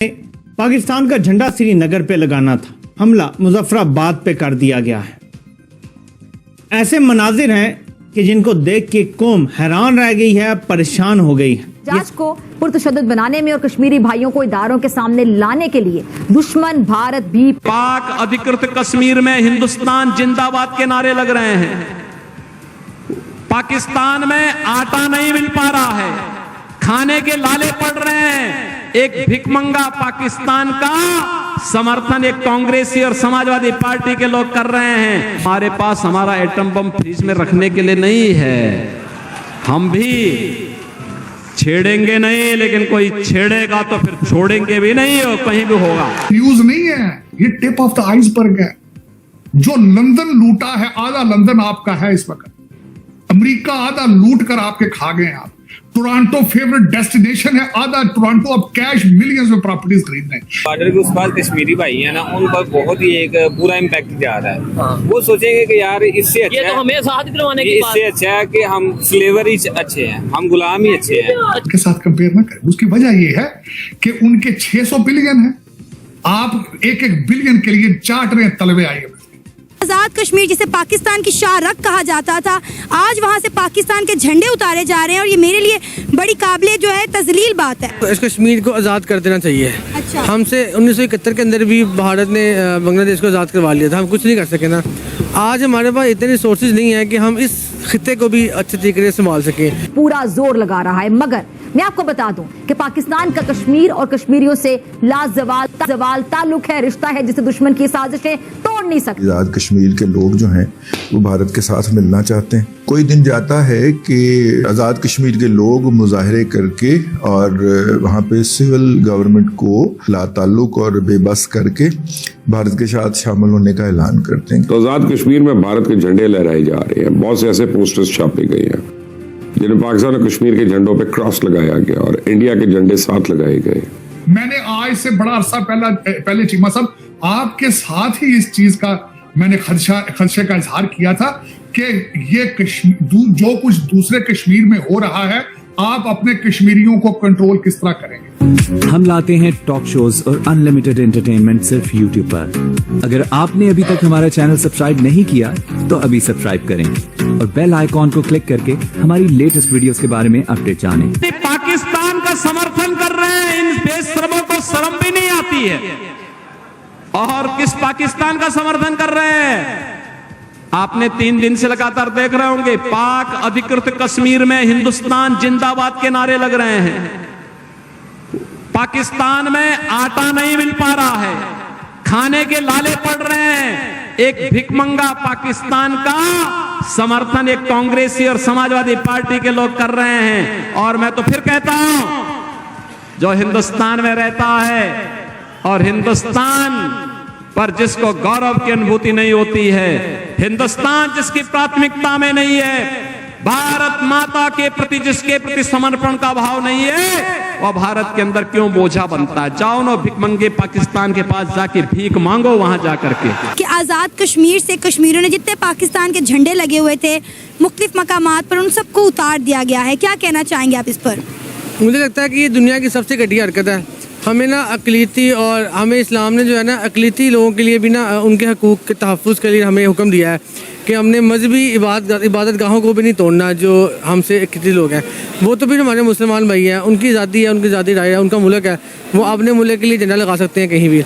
पाकिस्तान का झंडा श्रीनगर पे लगाना था, हमला मुजफ्फराबाद पे कर दिया गया है। ऐसे मनाजिर हैं कि जिनको देख के कौम हैरान रह गई है, परेशान हो गई है। जांच को पुरतशद्दुद बनाने में और कश्मीरी भाइयों को इदारों के सामने लाने के लिए दुश्मन भारत भी पाक अधिकृत कश्मीर में हिंदुस्तान जिंदाबाद के नारे लग रहे हैं। पाकिस्तान में आटा नहीं मिल पा रहा है, खाने के लाले पड़ रहे हैं। एक भिखमंगा पाकिस्तान का समर्थन एक कांग्रेसी और समाजवादी पार्टी के लोग कर रहे हैं। हमारे पास हमारा एटम बम फ्रीज में रखने के लिए नहीं है, हम भी छेड़ेंगे नहीं, लेकिन कोई छेड़ेगा तो फिर छोड़ेंगे भी नहीं, और कहीं भी होगा। न्यूज नहीं है, ये टिप ऑफ द आइसबर्ग है। जो लंदन लूटा है, आधा लंदन आपका है इस वक्त। अमेरिका आधा लूट कर आपके खा गए आप। टोरंटो फेवरेट डेस्टिनेशन है, आधा टोरंटो अब कैश मिलियंस में प्रॉपर्टीज खरीद रहे हैं। बॉर्डर के उस पार कश्मीरी भाई है ना, उन पर बहुत ही एक बुरा इम्पैक्ट जा रहा है। वो सोचेंगे कि यार इससे अच्छा ये तो हमें आजाद करवाने की इससे अच्छा है कि हम स्लेवरी अच्छे हैं, हम गुलाम ही अच्छे हैं। के साथ कंपेयर ना करें। उसकी वजह ये है कि उनके 600 बिलियन है, आप एक एक बिलियन के लिए चाट रहे हैं तलवे आइए। आजाद कश्मीर जिसे पाकिस्तान की शाहरग कहा जाता था, आज वहाँ से पाकिस्तान के झंडे उतारे जा रहे हैं, और ये मेरे लिए बड़ी काबिले जो है तजलील बात है। तो इस कश्मीर को आज़ाद कर देना चाहिए। अच्छा। हमसे 1971 के अंदर भी भारत ने बांग्लादेश को आज़ाद करवा लिया था, हम कुछ नहीं कर सके ना। आज हमारे पास इतने रिसोर्सेज नहीं है कि हम इस खित्ते को भी अच्छे तरीके से संभाल सकें। पूरा जोर लगा रहा है, मगर मैं आपको बता दूं कि पाकिस्तान का कश्मीर और कश्मीरियों से लाजवाल ताल्लुक है, रिश्ता है जिसे दुश्मन की साजिशें तोड़ नहीं सकती। आज़ाद कश्मीर के लोग जो हैं वो भारत के साथ मिलना चाहते हैं। कोई दिन जाता है कि आज़ाद कश्मीर के लोग मुजाहरे करके और वहाँ पे सिविल गवर्नमेंट को लाताल्लुक और बेबस करके भारत के साथ शामिल होने का ऐलान करते हैं। तो आज़ाद कश्मीर में भारत के झंडे लहराए जा रहे हैं। बहुत से ऐसे पोस्टर्स छापे गए हैं जिनमें पाकिस्तान और कश्मीर के झंडों पे क्रॉस लगाया गया और इंडिया के झंडे साथ लगाए गए। मैंने आज से बड़ा अरसा पहले चीमा साहब आपके साथ ही इस चीज का मैंने खदशे का इजहार किया था कि ये जो कुछ दूसरे कश्मीर में हो रहा है, आप अपने कश्मीरियों को कंट्रोल किस तरह करेंगे। हम लाते हैं टॉक शोज और अनलिमिटेड एंटरटेनमेंट सिर्फ YouTube पर। अगर आपने अभी तक हमारा चैनल सब्सक्राइब नहीं किया तो अभी सब्सक्राइब करें और बेल आइकॉन को क्लिक करके हमारी लेटेस्ट वीडियोस के बारे में अपडेट जानें। पाकिस्तान का समर्थन कर रहे हैं, इन बेशरमों को शर्म भी नहीं आती है। और किस पाकिस्तान का समर्थन कर रहे हैं? आपने 3 दिन से लगातार देख रहे होंगे, पाक अधिकृत कश्मीर में हिंदुस्तान जिंदाबाद के नारे लग रहे हैं। पाकिस्तान में आटा नहीं मिल पा रहा है, खाने के लाले पड़ रहे हैं। एक भिखमंगा पाकिस्तान का समर्थन एक कांग्रेसी और समाजवादी पार्टी के लोग कर रहे हैं। और मैं तो फिर कहता हूं, जो हिंदुस्तान में रहता है और हिंदुस्तान पर जिसको गौरव की अनुभूति नहीं होती है, हिंदुस्तान जिसकी प्राथमिकता में नहीं है, भारत माता के प्रति जिसके प्रति समर्पण का भाव नहीं है, वह भारत के अंदर क्यों बोझा बनता है? जाओ ना भिखमंगे पाकिस्तान के पास जाके भीख मांगो वहां जाकर के। कि आज़ाद कश्मीर से कश्मीरियों ने जितने पाकिस्तान के झंडे लगे हुए थे मुख्तलिफ मकामात पर, उन सबको उतार दिया गया है। क्या कहना चाहेंगे आप इस पर? मुझे लगता है कि ये दुनिया की सबसे घटिया हरकत है। हमें ना अकलीती और हमें इस्लाम ने जो है ना अकलीती लोगों के लिए भी ना उनके हकूक़ के तहफ़्फ़ुज़ के लिए हमें हुक्म दिया है कि हमने मजहबी इबादत गाहों को भी नहीं तोड़ना। जो हमसे कितने लोग हैं वो तो भी हमारे मुसलमान भाई हैं, उनकी आज़ादी है, उनकी आज़ादी राय है, उनका मुल्क है, वो अपने मुल्क के लिए झंडा लगा सकते हैं कहीं भी।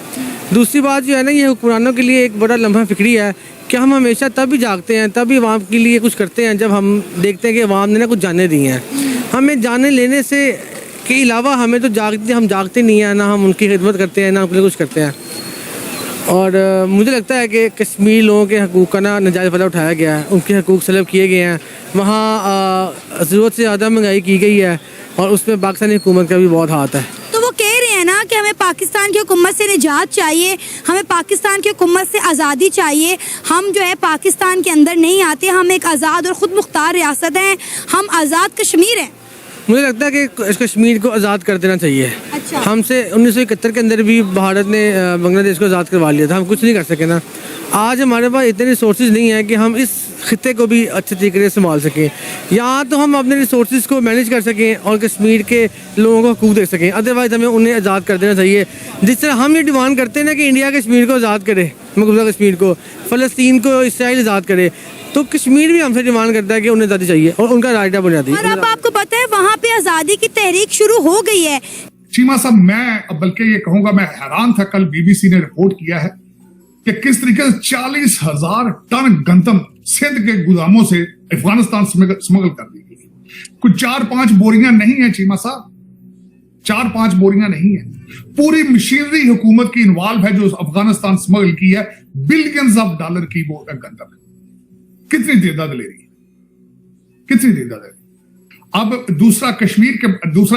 दूसरी बात जो है ना, ये हुक्मरानों के लिए एक बड़ा लम्हा फ़िक्री है कि हम हमेशा तब भी जागते हैं, तब भी अवाम के लिए कुछ करते हैं जब हम देखते हैं कि अवाम ने ना कुछ जाने दी हैं। हमें जाने लेने से के अलावा हमें तो हम जागते नहीं हैं, ना हम उनकी खिदमत करते हैं, ना उनके लिए कुछ करते हैं। और मुझे लगता है कि कश्मीर लोगों के हकूक़ का ना नाजायज़ फ़ायदा उठाया गया है, उनके हकूक़ सलब किए गए हैं। वहाँ ज़रूरत से ज़्यादा महंगाई की गई है और उसमें पाकिस्तानी हुकूमत का भी बहुत हाथ है। तो वो कह रहे हैं ना कि हमें पाकिस्तान की हुकूमत से निजात चाहिए, हमें पाकिस्तान की हुकूमत से आज़ादी चाहिए। हम जो है पाकिस्तान के अंदर नहीं आते, हम एक आज़ाद और ख़ुद मुख्तार रियासत हैं, हम आज़ाद कश्मीर हैं। मुझे लगता है कि इस कश्मीर को आज़ाद कर देना चाहिए। अच्छा। हमसे 1971 के अंदर भी भारत ने बांग्लादेश को आज़ाद करवा लिया था, हम कुछ नहीं कर सके ना। आज हमारे पास इतने रिसोर्सेज नहीं है कि हम इस खिते को भी अच्छे तरीके से संभाल सकें, या तो हम अपने रिसोर्सेज को मैनेज कर सकें और कश्मीर के लोगों को हकूक़ दे सकें, अदरवाइज़ हमें उन्हें आज़ाद कर देना चाहिए। जिस तरह हम ये डिमांड करते हैं ना कि इंडिया कश्मीर को आज़ाद करे, मकबूजा कश्मीर को, फ़लस्तीन को इसराइल आज़ाद करे, तो कश्मीर भी हमसे डिमांड करता है कि उन्हें आज़ादी चाहिए और उनका राइट है बुनियादी। और अब आपको पता है वहाँ पे आज़ादी की तहरीक शुरू हो गई है। चीमा साहब, मैं बल्कि ये कहूंगा, मैं हैरान था, कल बीबीसी ने रिपोर्ट किया है कि किस तरीके से 40,000 टन गंदम सिंध के गोदामों से अफगानिस्तान स्मगल कर दी गई। कुछ 4-5 बोरियां नहीं है चीमा साहब, 4-5 बोरियां नहीं है। पूरी मशीनरी हुकूमत की इन्वॉल्व है जो अफगानिस्तान स्मगल की है, बिलियंस ऑफ डॉलर की वो गंदम है। कितनी तादाद ले रही है, कितनी तादाद है। अब दूसरा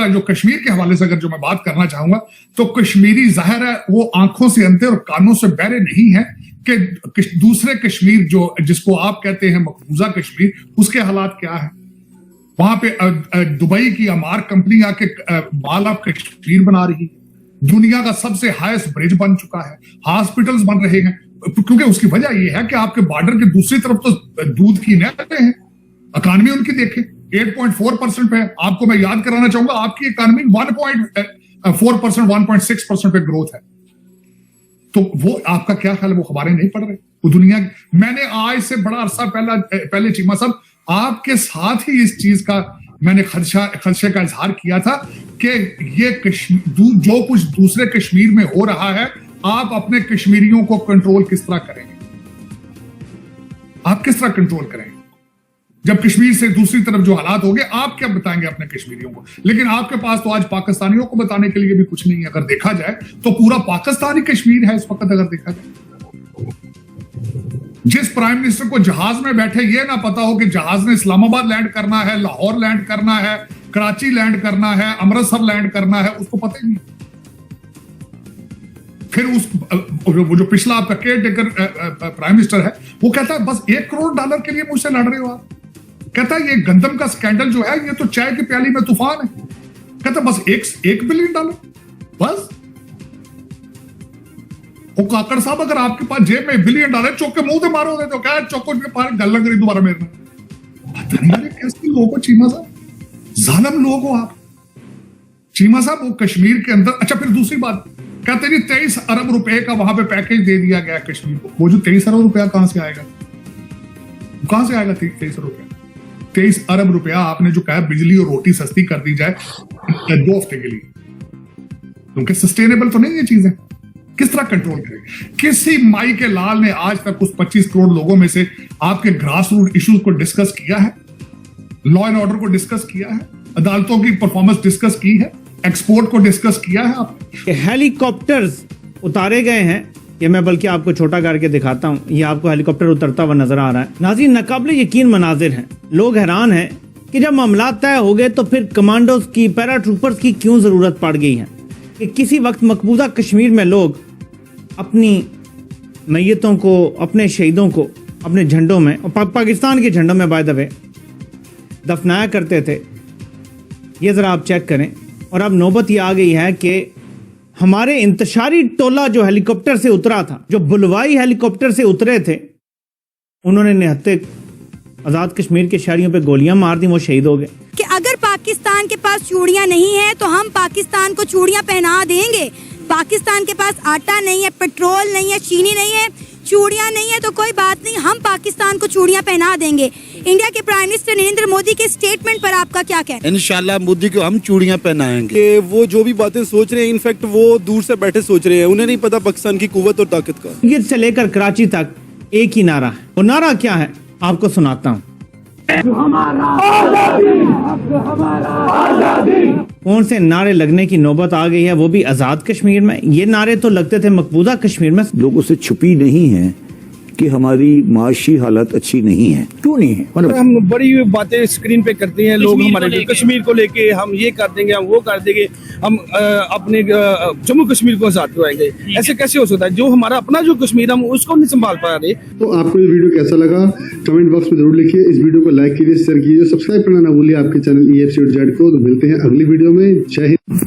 जो कश्मीर के हवाले से अगर जो मैं बात करना चाहूंगा, तो कश्मीरी जाहिर है वो आंखों से अंधे और कानों से बहरे नहीं है कि दूसरे कश्मीर जो जिसको आप कहते हैं मकबूजा कश्मीर, उसके हालात क्या है। वहां पे दुबई की अमार कंपनी आके माल ऑफ कश्मीर बना रही है, दुनिया का सबसे हाईएस्ट ब्रिज बन चुका है, हॉस्पिटल्स बन रहे हैं, क्योंकि उसकी वजह यह है कि आपके बॉर्डर के दूसरी तरफ तो दूध की नहरें हैं। इकॉनमी उनकी देखें 8.4% पे, आपको मैं याद कराना चाहूंगा आपकी इकॉनमी 1.4%, 1.6% पे ग्रोथ है। तो वो आपका क्या ख्याल है, वो खबरें नहीं पढ़ रहे वो दुनिया। मैंने आज से बड़ा अरसा पहले चीमा साहब आपके साथ ही इस चीज का मैंने खदशे का इजहार किया था कि ये जो कुछ दूसरे कश्मीर में हो रहा है, आप अपने कश्मीरियों को कंट्रोल किस तरह करेंगे, आप किस तरह कंट्रोल करेंगे जब कश्मीर से दूसरी तरफ जो हालात हो गए, आप क्या बताएंगे अपने कश्मीरियों को। लेकिन आपके पास तो आज पाकिस्तानियों को बताने के लिए भी कुछ नहीं है। अगर देखा जाए तो पूरा पाकिस्तानी कश्मीर है इस वक्त। अगर देखा जाए, जिस प्राइम मिनिस्टर को जहाज में बैठे ये ना पता हो कि जहाज ने इस्लामाबाद लैंड करना है, लाहौर लैंड करना है, कराची लैंड करना है, अमृतसर लैंड करना है, उसको पता ही नहीं। फिर वो जो पिछला आपका केयर टेकर प्राइम मिनिस्टर है, वो कहता है बस $1 करोड़ के लिए मुझसे लड़ रहे हो आप। कहता है ये गंदम का स्कैंडल जो है ये तो चाय की प्याली में तूफान है। कहता बस $1 बिलियन बस। वो काकड़ साहब, अगर आपके पास जेब में $1 बिलियन चौक के मुंह से मारोगे तो क्या चौको के पास गल लग रही दोबारा मेरे पता नहीं कैसे लोग हो चीमा साहब, जालिम लोग हो आप चीमा साहब। वो कश्मीर के अंदर, अच्छा फिर दूसरी बात कहते जी 23 अरब रुपए का वहां पे पैकेज दे दिया गया कश्मीर को। वो जो 23 अरब रुपया कहां से आएगा, कहां से आएगा 23 अरब रुपया? 23 अरब रुपया आपने जो कहा बिजली और रोटी सस्ती कर दी जाए 2 हफ्ते के लिए, क्योंकि सस्टेनेबल तो नहीं ये चीजें। किस तरह कंट्रोल करेंगे? किसी माई के लाल ने आज तक उस 25 करोड़ लोगों में से आपके ग्रास रूट इश्यूज को डिस्कस किया है, लॉ एंड ऑर्डर को डिस्कस किया है, अदालतों की परफॉर्मेंस डिस्कस की है, एक्सपोर्ट को डिस्कस किया है आपने? हेलीकॉप्टर्स उतारे गए हैं, ये मैं बल्कि आपको छोटा करके दिखाता हूं। ये आपको हेलीकॉप्टर उतरता हुआ नजर आ रहा है। नाज़रीन, नाकाबिले यकीन मनाजिर हैं। लोग हैरान हैं कि जब मामला तय हो गए तो फिर कमांडोज की, पैराट्रूपर्स की क्यों जरूरत पड़ गई है कि किसी वक्त मकबूजा कश्मीर में लोग अपनी मैयतों को, अपने शहीदों को अपने झंडों में, पाकिस्तान के झंडों में बाय द वे दफनाया करते थे। ये जरा आप चेक करें। और अब नौबत ये आ गई है कि हमारे इंतशारी टोला जो हेलीकॉप्टर से उतरा था, जो बुलवाई हेलीकॉप्टर से उतरे थे, उन्होंने निहत्ते आजाद कश्मीर के शहरियों पे गोलियां मार दी, वो शहीद हो गए। कि अगर पाकिस्तान के पास चूड़ियां नहीं है तो हम पाकिस्तान को चूड़ियां पहना देंगे। पाकिस्तान के पास आटा नहीं है, पेट्रोल नहीं है, चीनी नहीं है, चूड़ियां नहीं है तो कोई बात नहीं, हम पाकिस्तान को चूड़ियां पहना देंगे। इंडिया के प्राइम मिनिस्टर नरेंद्र मोदी के स्टेटमेंट पर आपका क्या कहना है? इंशाल्लाह मोदी को हम चूड़ियां पहनाएंगे। वो जो भी बातें सोच रहे हैं, इनफैक्ट वो दूर से बैठे सोच रहे हैं, उन्हें नहीं पता पाकिस्तान की कुव्वत और ताकत का। गिर से लेकर कराची तक एक ही नारा है। वो नारा क्या है आपको सुनाता हूँ। कौन से नारे लगने की नौबत आ गई है, वो भी आजाद कश्मीर में। ये नारे तो लगते थे मकबूजा कश्मीर में। लोगों से छुपी नहीं है कि हमारी माशी हालत अच्छी नहीं है। क्यों नहीं है? मतलब हम बड़ी बातें स्क्रीन पे करते हैं, लोग हमारे कश्मीर को लेके हम ये कर देंगे, हम वो कर देंगे, हम अपने जम्मू कश्मीर को आजाद करवाएंगे। ऐसे कैसे हो सकता है? जो हमारा अपना जो कश्मीर हम उसको नहीं संभाल पा रहे। तो आपको ये वीडियो कैसा लगा कमेंट बॉक्स में जरूर लिखिए। इस वीडियो को लाइक कीजिए, शेयर कीजिए, सब्सक्राइब करना ना भूलिए आपके चैनल EFC.Z को। तो मिलते हैं अगली वीडियो में। जय हिंद।